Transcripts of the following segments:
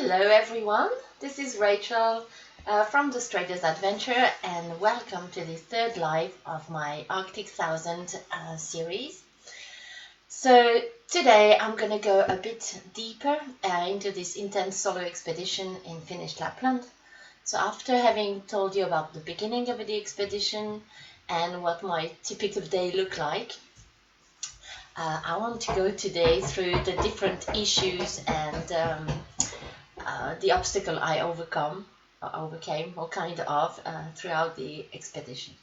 Hello everyone, this is Rachel from the Straightest Adventure, and welcome to the third live of my Arctic 1000 series. So today I'm going to go a bit deeper into this intense solo expedition in Finnish Lapland. So after having told you about the beginning of the expedition and what my typical day looked like, I want to go today through the different issues and the obstacle I overcame, or kind of, throughout the expedition.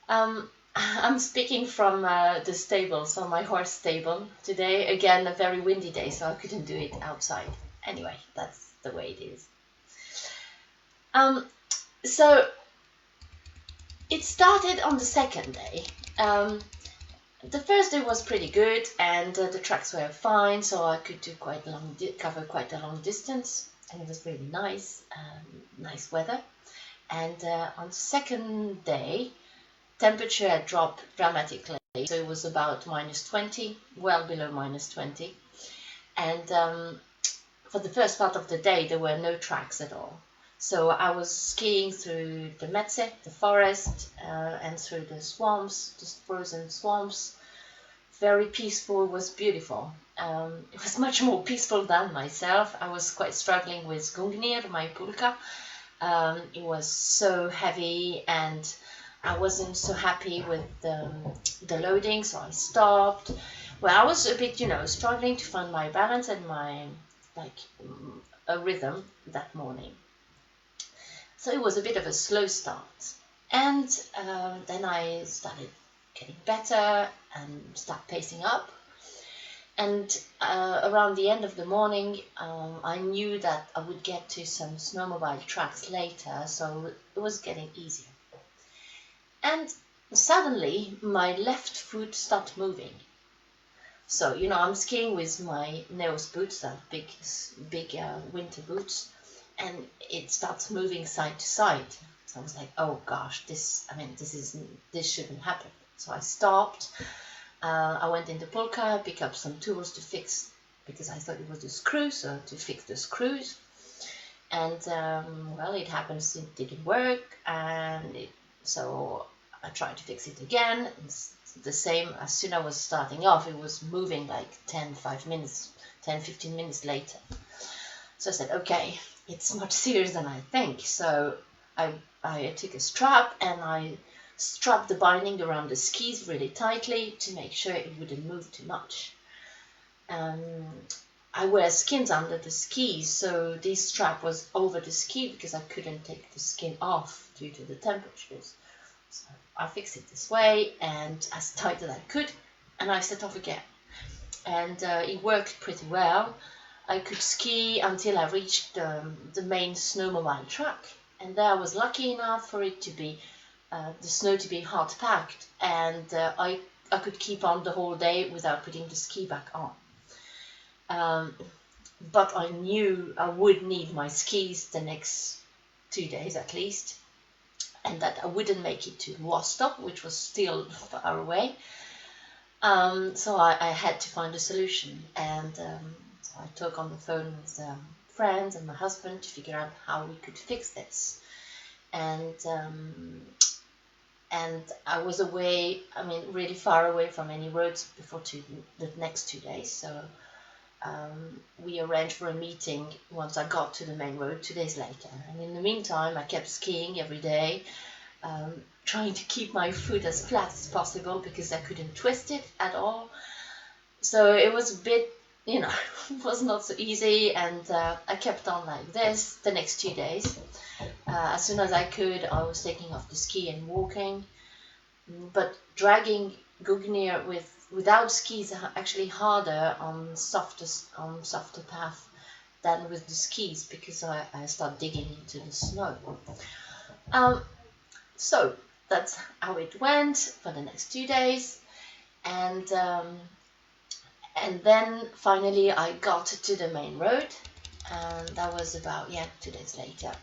I'm speaking from the stable, so my horse stable. Today, again, a very windy day, so I couldn't do it outside. Anyway, that's the way it is. So it started on the second day. The first day was pretty good, and the tracks were fine, so I could do cover quite a long distance, and it was really nice, nice weather. And on the second day, temperature had dropped dramatically, so it was about -20, well below -20. And for the first part of the day, there were no tracks at all. So I was skiing through the metse, the forest, and through the swamps, the frozen swamps. Very peaceful, it was beautiful. It was much more peaceful than myself. I was quite struggling with Gungnir, my pulka. It was so heavy and I wasn't so happy with the loading, so I stopped. Well, I was a bit, struggling to find my balance and my, a rhythm that morning. So it was a bit of a slow start. And then I started getting better and start pacing up. And around the end of the morning, I knew that I would get to some snowmobile tracks later, so it was getting easier. And suddenly, my left foot started moving. So, I'm skiing with my Neos boots, big winter boots, and it starts moving side to side. So I was like, oh gosh, this shouldn't happen. So I stopped. I went in the polka, picked up some tools to fix, because I thought it was the screw, so to fix the screws. And well, it happens, it didn't work, and so I tried to fix it again. It's the same. As soon as I was starting off, it was moving like 10-15 minutes later. So I said, okay, it's much serious than I think. So I took a strap and I strapped the binding around the skis really tightly to make sure it wouldn't move too much. I wear skins under the skis, so this strap was over the ski because I couldn't take the skin off due to the temperatures. So I fixed it this way and as tight as I could, and I set off again. And it worked pretty well. I could ski until I reached the main snowmobile track, and there I was lucky enough for it to be the snow to be hard packed, and I could keep on the whole day without putting the ski back on. But I knew I would need my skis the next 2 days at least, and that I wouldn't make it to Vostok, which was still far away. So I had to find a solution, and so I talked on the phone with friends and my husband to figure out how we could fix this. And I was away, really far away from any roads before the next 2 days. So we arranged for a meeting once I got to the main road 2 days later. And in the meantime, I kept skiing every day, trying to keep my foot as flat as possible because I couldn't twist it at all. So it was a bit, it was not so easy, and I kept on like this the next 2 days. As soon as I could, I was taking off the ski and walking. But dragging Gungnir without skis is actually harder on softer path than with the skis, because I start digging into the snow. So that's how it went for the next 2 days, and then finally I got to the main road, and that was about 2 days later.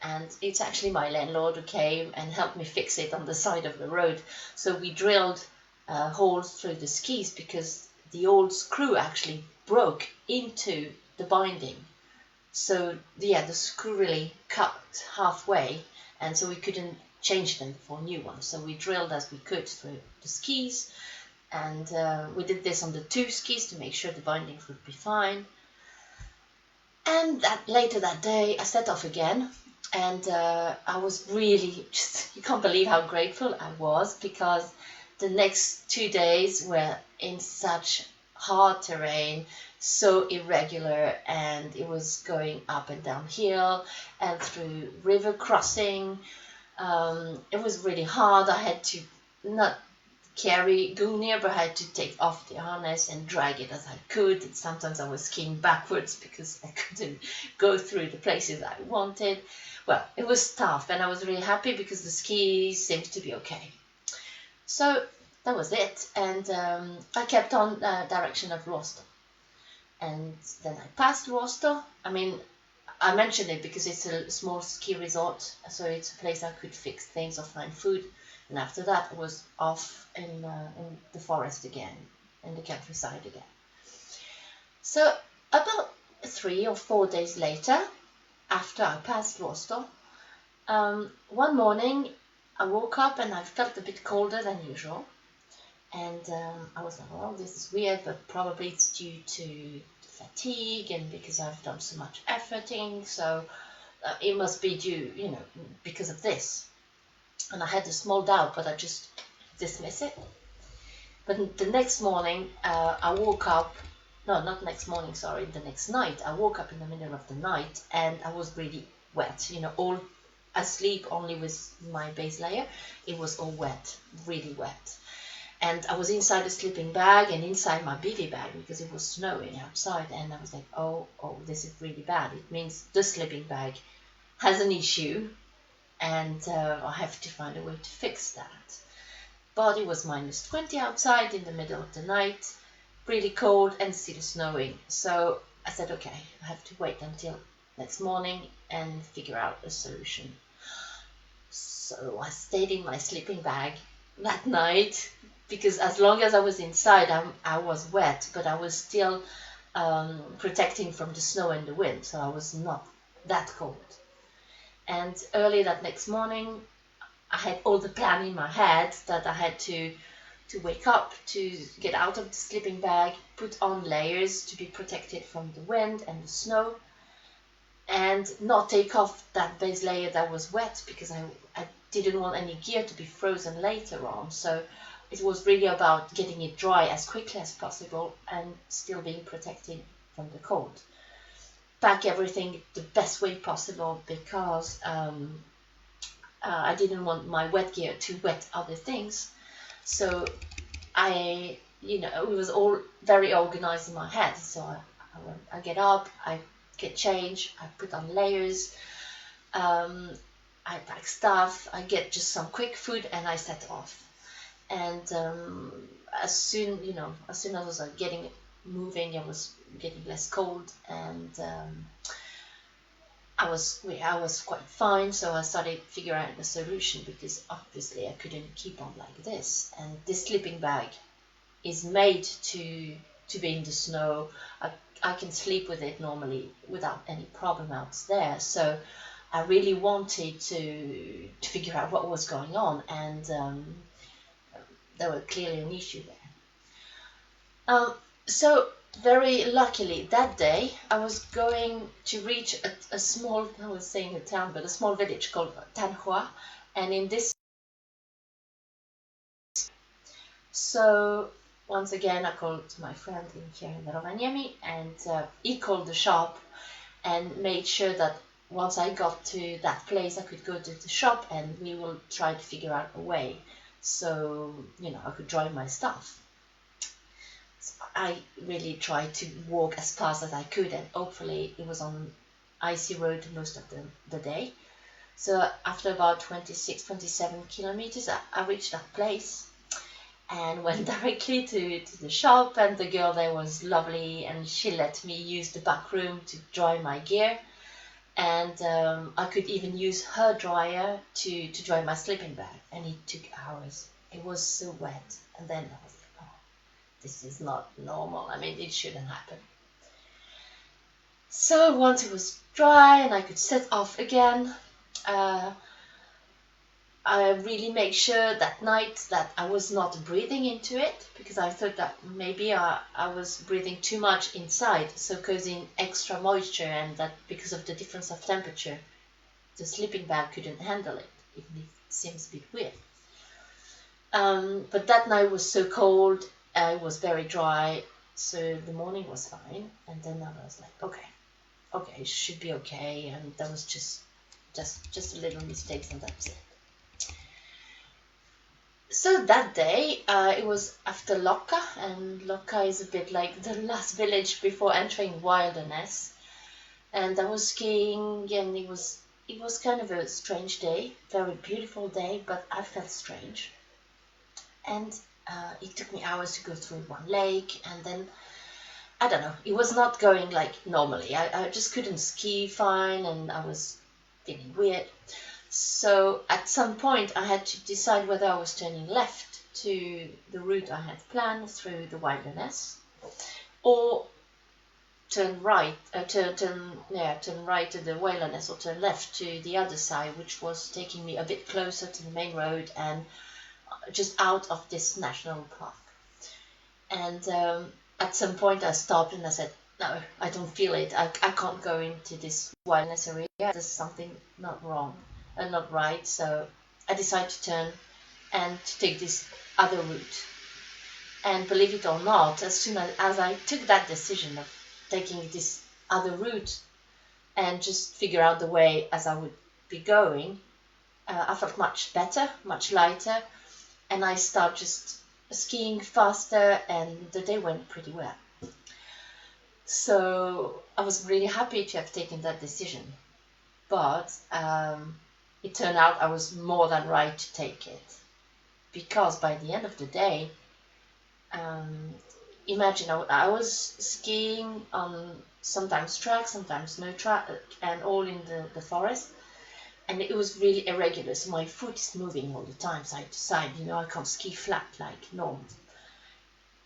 And it's actually my landlord who came and helped me fix it on the side of the road. So we drilled holes through the skis because the old screw actually broke into the binding. So yeah, the screw really cut halfway, and so we couldn't change them for new ones. So we drilled as we could through the skis, and we did this on the two skis to make sure the bindings would be fine. And later that day, I set off again, and I was really just, you can't believe how grateful I was, because the next 2 days were in such hard terrain, so irregular, and it was going up and down hill and through river crossing. It was really hard. I had to not go near, but I had to take off the harness and drag it as I could. And sometimes I was skiing backwards because I couldn't go through the places I wanted. Well, it was tough, and I was really happy because the skis seemed to be okay. So that was it, and I kept on direction of Rostock. And then I passed Rostock. I mean, I mentioned it because it's a small ski resort, so it's a place I could fix things or find food. And after that, I was off in the forest again, in the countryside again. So about 3 or 4 days later, after I passed Rostock, one morning I woke up and I felt a bit colder than usual. And I was like, well, this is weird, but probably it's due to fatigue and because I've done so much efforting, so it must be due, because of this. And I had a small doubt, but I just dismiss it. But the next morning, I woke up, no, not next morning, sorry, the next night, I woke up in the middle of the night and I was really wet, all asleep only with my base layer. It was all wet, really wet. And I was inside a sleeping bag and inside my bivy bag because it was snowing outside. And I was like, oh, this is really bad. It means the sleeping bag has an issue, and I have to find a way to fix that. But it was -20 outside in the middle of the night, really cold and still snowing. So I said, okay, I have to wait until next morning and figure out a solution. So I stayed in my sleeping bag that night, because as long as I was inside, I was wet, but I was still protecting from the snow and the wind, so I was not that cold. And early that next morning, I had all the plan in my head that I had to wake up, to get out of the sleeping bag, put on layers to be protected from the wind and the snow, and not take off that base layer that was wet, because I didn't want any gear to be frozen later on. So it was really about getting it dry as quickly as possible and still being protected from the cold. Pack everything the best way possible, because I didn't want my wet gear to wet other things. So it was all very organized in my head. So I get up, I get changed, I put on layers, I pack stuff, I get just some quick food, and I set off. And as soon as I was getting moving, I was getting less cold, and I was quite fine. So I started figuring out the solution, because obviously I couldn't keep on like this. And this sleeping bag is made to be in the snow. I can sleep with it normally without any problem out there. So I really wanted to figure out what was going on, and there was clearly an issue there. So very luckily that day I was going to reach a small, I was saying a town, but a small village called Tanhua, and in this, so once again I called my friend here in Rovaniemi, and he called the shop and made sure that once I got to that place I could go to the shop and we will try to figure out a way so I could drive my stuff. So I really tried to walk as fast as I could, and hopefully it was on icy road most of the day. So after about 27 kilometers I reached that place and went directly to the shop, and the girl there was lovely and she let me use the back room to dry my gear, and I could even use her dryer to dry my sleeping bag, and it took hours. It was so wet, and then I was like, oh, this is not normal. I mean, it shouldn't happen. So once it was dry and I could set off again, uh, I really made sure that night that I was not breathing into it, because I thought that maybe I was breathing too much inside, so causing extra moisture, and that because of the difference of temperature, the sleeping bag couldn't handle it, even if it seems a bit weird. But that night was so cold, it was very dry, so the morning was fine, and then I was like, okay, it should be okay, and that was just a little mistakes, and that's it. So that day, it was after Lokka, and Lokka is a bit like the last village before entering wilderness. And I was skiing, and it was kind of a strange day, very beautiful day, but I felt strange. And it took me hours to go through one lake, and then I don't know, it was not going like normally. I just couldn't ski fine, and I was feeling weird. So at some point, I had to decide whether I was turning left to the route I had planned through the wilderness, or turn right, turn right to the wilderness, or turn left to the other side, which was taking me a bit closer to the main road and just out of this national park. And at some point, I stopped and I said, "No, I don't feel it. I can't go into this wilderness area. There's something not wrong and not right." So I decided to turn and to take this other route. And believe it or not, as soon as I took that decision of taking this other route and just figure out the way as I would be going, I felt much better, much lighter, and I started just skiing faster, and the day went pretty well. So I was really happy to have taken that decision, but it turned out I was more than right to take it, because by the end of the day, um, imagine I was skiing on sometimes track, sometimes no track, and all in the forest, and it was really irregular. So my foot is moving all the time, side to side. I can't ski flat like normal.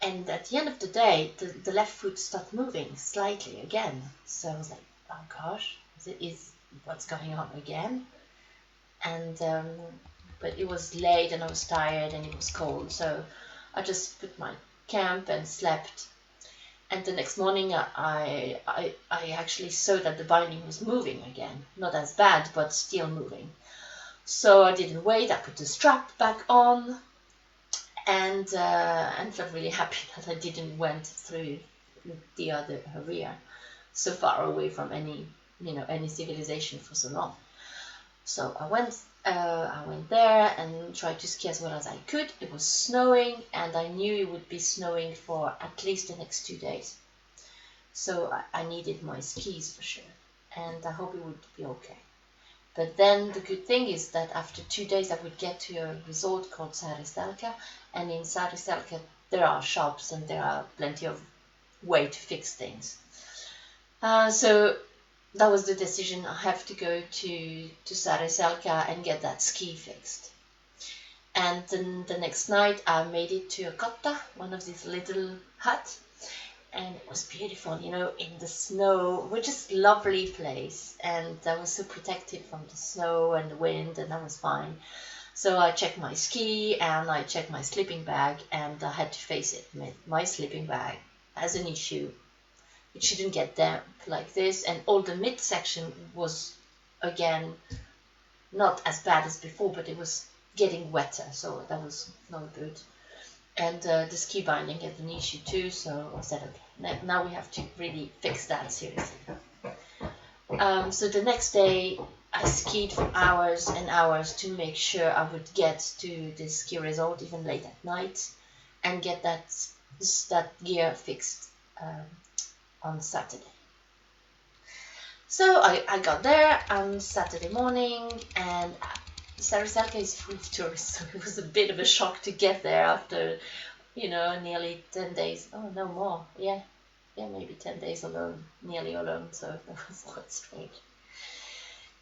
And at the end of the day, the left foot stopped moving slightly again. So I was like, oh gosh, is what's going on again? And but it was late, and I was tired, and it was cold, so I just put my camp and slept. And the next morning, I actually saw that the binding was moving again, not as bad, but still moving. So I didn't wait. I put the strap back on, and felt really happy that I didn't went through the other area, so far away from any civilization for so long. So I went there and tried to ski as well as I could. It was snowing, and I knew it would be snowing for at least the next 2 days. So I needed my skis for sure, and I hope it would be okay. But then the good thing is that after 2 days, I would get to a resort called Saariselkä, and in Saariselkä there are shops and there are plenty of way to fix things. So that was the decision. I have to go to Saariselkä and get that ski fixed. And then the next night, I made it to a kotta, one of these little huts, and it was beautiful, in the snow, which is a lovely place, and I was so protected from the snow and the wind, and that was fine. So I checked my ski, and I checked my sleeping bag, and I had to face it. My sleeping bag has an issue. It shouldn't get damp like this, and all the midsection was, again, not as bad as before, but it was getting wetter, so that was not good. And the ski binding had an issue too, so I said, okay, now we have to really fix that seriously. So the next day, I skied for hours and hours to make sure I would get to the ski resort even late at night, and get that gear fixed on Saturday. So I got there on Saturday morning, and Saariselkä is full of tourists, so it was a bit of a shock to get there after, nearly 10 days. Oh, no more. Yeah, maybe 10 days alone, nearly alone, so that was quite strange.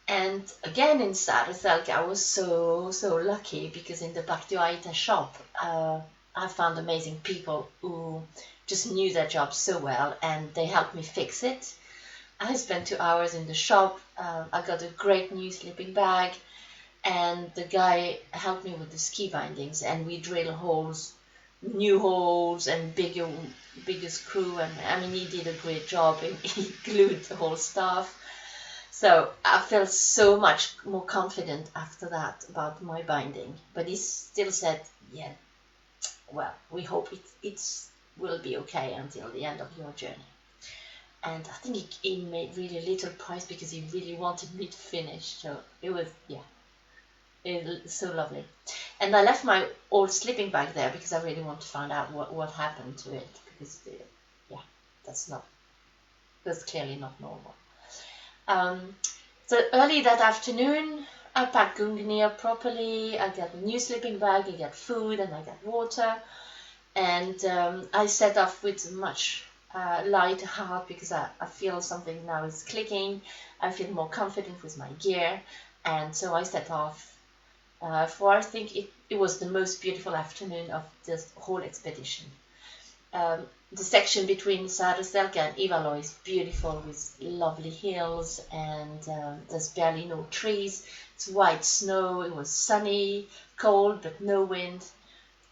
And again, in Saariselkä, I was so lucky, because in the Bhakti shop, I found amazing people who just knew their job so well, and they helped me fix it. I spent 2 hours in the shop. I got a great new sleeping bag, and the guy helped me with the ski bindings, and we drill holes, new holes, and bigger screw. And I mean, he did a great job, and he glued the whole stuff. So I felt so much more confident after that about my binding. But he still said, "Yeah, well, we hope it will be okay until the end of your journey." And I think he made really little price because he really wanted me to finish. So it was, yeah, it was so lovely. And I left my old sleeping bag there because I really want to find out what happened to it, because yeah, that's clearly not normal. Um, so early that afternoon, I packed Gungnir properly. I got a new sleeping bag, I got food, and I got water. And I set off with much lighter heart because I feel something now is clicking. I feel more confident with my gear. And so I set off for, I think it was the most beautiful afternoon of this whole expedition. The section between Saarastelka and Ivalo is beautiful with lovely hills, and there's barely no trees. It's white snow. It was sunny, cold, but no wind.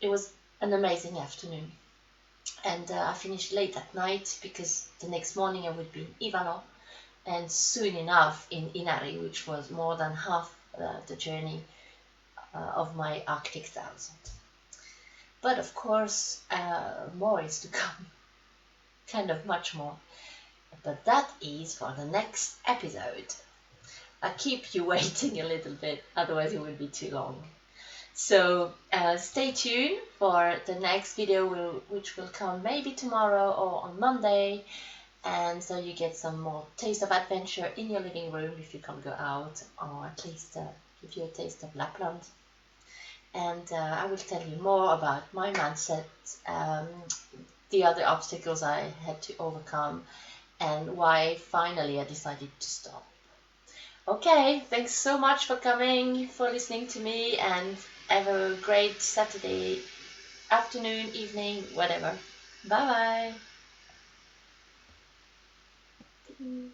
It was an amazing afternoon. And I finished late at night because the next morning I would be in Ivalo, and soon enough in Inari, which was more than half the journey of my Arctic 1000. But of course, more is to come, kind of much more. But that is for the next episode. I keep you waiting a little bit, otherwise it will be too long. So stay tuned for the next video, which will come maybe tomorrow or on Monday. And so you get some more taste of adventure in your living room if you can't go out, or at least give you a taste of Lapland. And I will tell you more about my mindset, the other obstacles I had to overcome, and why finally I decided to stop. Okay, thanks so much for coming, for listening to me, and have a great Saturday afternoon, evening, whatever. Bye bye.